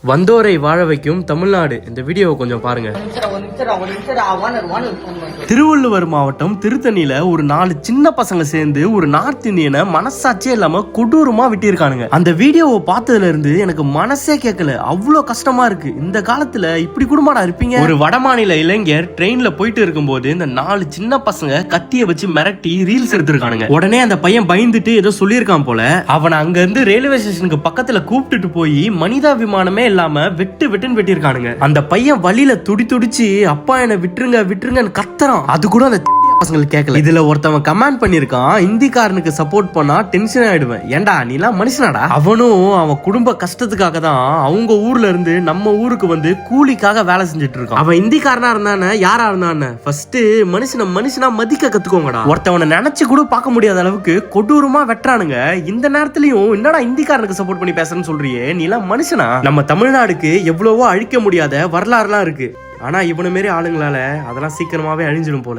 வந்தோரை வாழ வைக்கும் தமிழ்நாடு. இந்த வீடியோவை கொஞ்சம் பாருங்க. திருவள்ளுவர் மாவட்டம் திருத்தணியில ஒரு 4 சின்ன பசங்க சேர்ந்து ஒரு நார்த் இந்தியனை மனசாட்சியே இல்லாம கொடூரமா விட்டிருக்கானுங்க. அந்த வீடியோவை பார்த்ததுல இருந்து எனக்கு மனசே கேட்கல, அவ்வளவு கஷ்டமா இருக்கு. இந்த காலத்துல இப்படி குடும்பமா இருப்பீங்க? ஒரு வடமாநில இளைஞர் ட்ரெயின்ல போயிட்டு இருக்கும்போது இந்த 4 சின்ன பசங்க கத்திய வச்சு மிரட்டி ரீல்ஸ் எடுத்திருக்கானுங்க. உடனே அந்த பையன் பயந்துட்டு ஏதோ சொல்லியிருக்கான் போல. அவனை அங்க இருந்து ரயில்வே ஸ்டேஷனுக்கு பக்கத்துல கூப்பிட்டுட்டு போய் மனிதாபிமானமே இல்லாம வெட்டுன்னு வெட்டியிருக்கானுங்க. அந்த பையன் வழியில துடிச்சு அப்பா என்ன விட்டுருங்க விட்டுருங்கன்னு கத்துறான். அது கூட அந்த பசங்களுக்கு கேட்கல. இதுல ஒருத்தவன் கமெண்ட் பண்ணிருக்கான், இந்திக்காரனுக்கு சப்போர்ட் பண்ணா டென்ஷன் ஆயிடுவேன். ஏண்டா நீலாம் மனுஷனாடா? அவனும் அவன் குடும்ப கஷ்டத்துக்காக தான் அவங்க ஊர்ல இருந்து நம்ம ஊருக்கு வந்து கூலிக்காக வேலை செஞ்சுட்டு இருக்கான். அவன் இந்திக்காரனா இருந்தானே யாரா இருந்தானே ஃபர்ஸ்ட் மனுஷனா மதிக்க கத்துக்கோங்கடா. ஒருத்தவனை நினைச்சு கூட பார்க்க முடியாத அளவுக்கு கொடூரமா வெட்டுறானுங்க. இந்த நேரத்திலயும் என்னடா இந்திக்காரனுக்கு சப்போர்ட் பண்ணி பேசுறேன்னு சொல்றியே, நீலாம் மனுஷனா? நம்ம தமிழ்நாடுக்கு எவ்வளவோ அழிக்க முடியாத வரலாறுலாம் இருக்கு. ஆனா இவனை மாரி ஆளுங்களால அதெல்லாம் சீக்கிரமாவே அழிஞ்சிடும் போல.